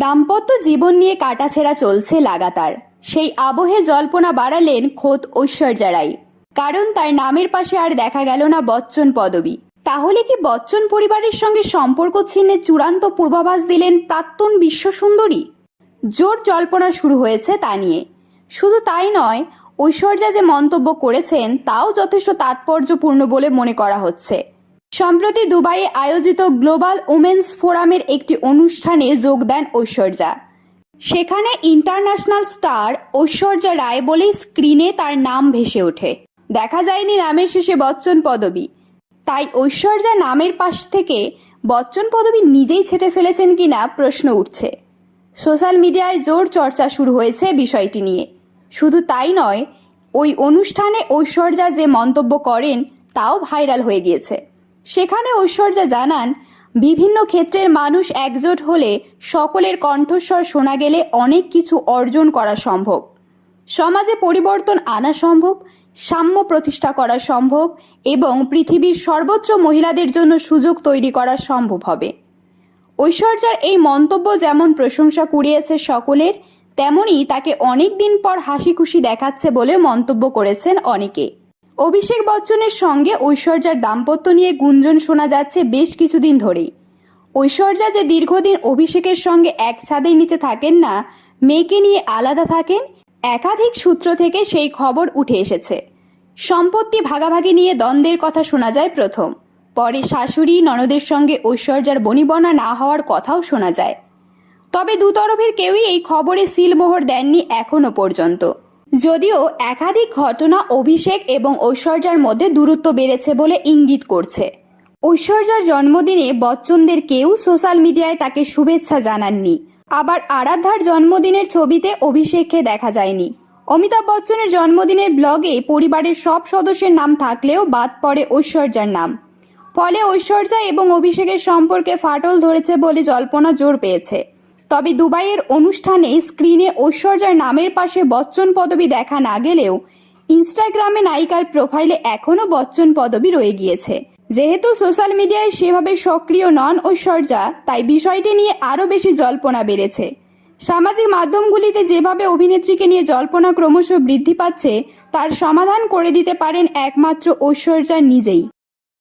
দাম্পত্য জীবন নিয়ে কাটাছেঁড়া চলছে লাগাতার। সেই আবহে জল্পনা বাড়ালেন খোদ ঐশ্বর্যা রাই। কারণ তার নামের পাশে আর দেখা গেল না বচ্চন পদবী। তাহলে কি বচ্চন পরিবারের সঙ্গে সম্পর্ক ছিন্নের চূড়ান্ত পূর্বাভাস দিলেন প্রাক্তন বিশ্বসুন্দরী? জোর জল্পনা শুরু হয়েছে তা নিয়ে। শুধু তাই নয়, ঐশ্বর্যা যে মন্তব্য করেছেন তাও যথেষ্ট তাৎপর্যপূর্ণ বলে মনে করা হচ্ছে। সম্প্রতি দুবাইয়ে আয়োজিত গ্লোবাল উমেন্স ফোরামের একটি অনুষ্ঠানে যোগ দেন ঐশ্বর্যা। সেখানে ইন্টারন্যাশনাল স্টার ঐশ্বর্যা রায় বলেই স্ক্রিনে তার নাম ভেসে ওঠে। দেখা যায়নি নামের শেষে বচ্চন পদবী। তাই ঐশ্বর্যা নামের পাশ থেকে বচ্চন পদবী নিজেই ছেঁটে ফেলেছেন কিনা প্রশ্ন উঠছে। সোশ্যাল মিডিয়ায় জোর চর্চা শুরু হয়েছে বিষয়টি নিয়ে। শুধু তাই নয়, ওই অনুষ্ঠানে ঐশ্বর্যা যে মন্তব্য করেন তাও ভাইরাল হয়ে গিয়েছে। সেখানে ঐশ্বর্যা জানান, বিভিন্ন ক্ষেত্রের মানুষ একজোট হলে সকলের কণ্ঠস্বর শোনা গেলে অনেক কিছু অর্জন করা সম্ভব। সমাজে পরিবর্তন আনা সম্ভব, সাম্য প্রতিষ্ঠা করা সম্ভব এবং পৃথিবীর সর্বোচ্চ মহিলাদের জন্য সুযোগ তৈরি করা সম্ভব হবে। ঐশ্বর্যার এই মন্তব্য যেমন প্রশংসা কুড়িয়েছে সকলের, তেমনই তাকে অনেক দিন পর হাসি খুশি দেখাচ্ছে বলে মন্তব্য করেছেন অনেকে। অভিষেক বচ্চনের সঙ্গে ঐশ্বর্যার দাম্পত্য নিয়ে গুঞ্জন শোনা যাচ্ছে বেশ কিছুদিন ধরেই। ঐশ্বর্যা যে দীর্ঘদিন অভিষেকের সঙ্গে এক ছাদের নিচে থাকেন না, মেয়েকে নিয়ে আলাদা থাকেন, একাধিক সূত্র থেকে সেই খবর উঠে এসেছে। সম্পত্তি ভাগাভাগি নিয়ে দ্বন্দ্বের কথা শোনা যায় প্রথম, পরে শাশুড়ি ননদের সঙ্গে ঐশ্বর্যার বনিবনা না হওয়ার কথাও শোনা যায়। তবে দুতরফের কেউই এই খবরে সিলমোহর দেননি এখনো পর্যন্ত। যদিও একাধিক ঘটনা অভিষেক এবং ঐশ্বর্যার মধ্যে দূরত্ব বেড়েছে বলে ইঙ্গিত করছে। ঐশ্বর্যার জন্মদিনে বচ্চনদের কেউ সোশ্যাল মিডিয়ায় তাকে শুভেচ্ছা জানাননি। আবার আরাধ্যার জন্মদিনের ছবিতে অভিষেককে দেখা যায়নি। অমিতাভ বচ্চনের জন্মদিনের ব্লগে পরিবারের সব সদস্যের নাম থাকলেও বাদ পড়ে ঐশ্বর্যার নাম। ফলে ঐশ্বর্যা এবং অভিষেকের সম্পর্কে ফাটল ধরেছে বলে জল্পনা জোর পেয়েছে। তবে দুবাইয়ের অনুষ্ঠানে স্ক্রিনে ঐশ্বর্যার নামের পাশে বচ্চন পদবী দেখা না গেলেও ইনস্টাগ্রামে নায়িকার প্রোফাইলে এখনও বচ্চন পদবী রয়ে গিয়েছে। যেহেতু সোশ্যাল মিডিয়ায় সেভাবে সক্রিয় নন ঐশ্বর্যা, তাই বিষয়টি নিয়ে আরও বেশি জল্পনা বেড়েছে। সামাজিক মাধ্যমগুলিতে যেভাবে অভিনেত্রীকে নিয়ে জল্পনা ক্রমশ বৃদ্ধি পাচ্ছে, তার সমাধান করে দিতে পারেন একমাত্র ঐশ্বর্যা নিজেই।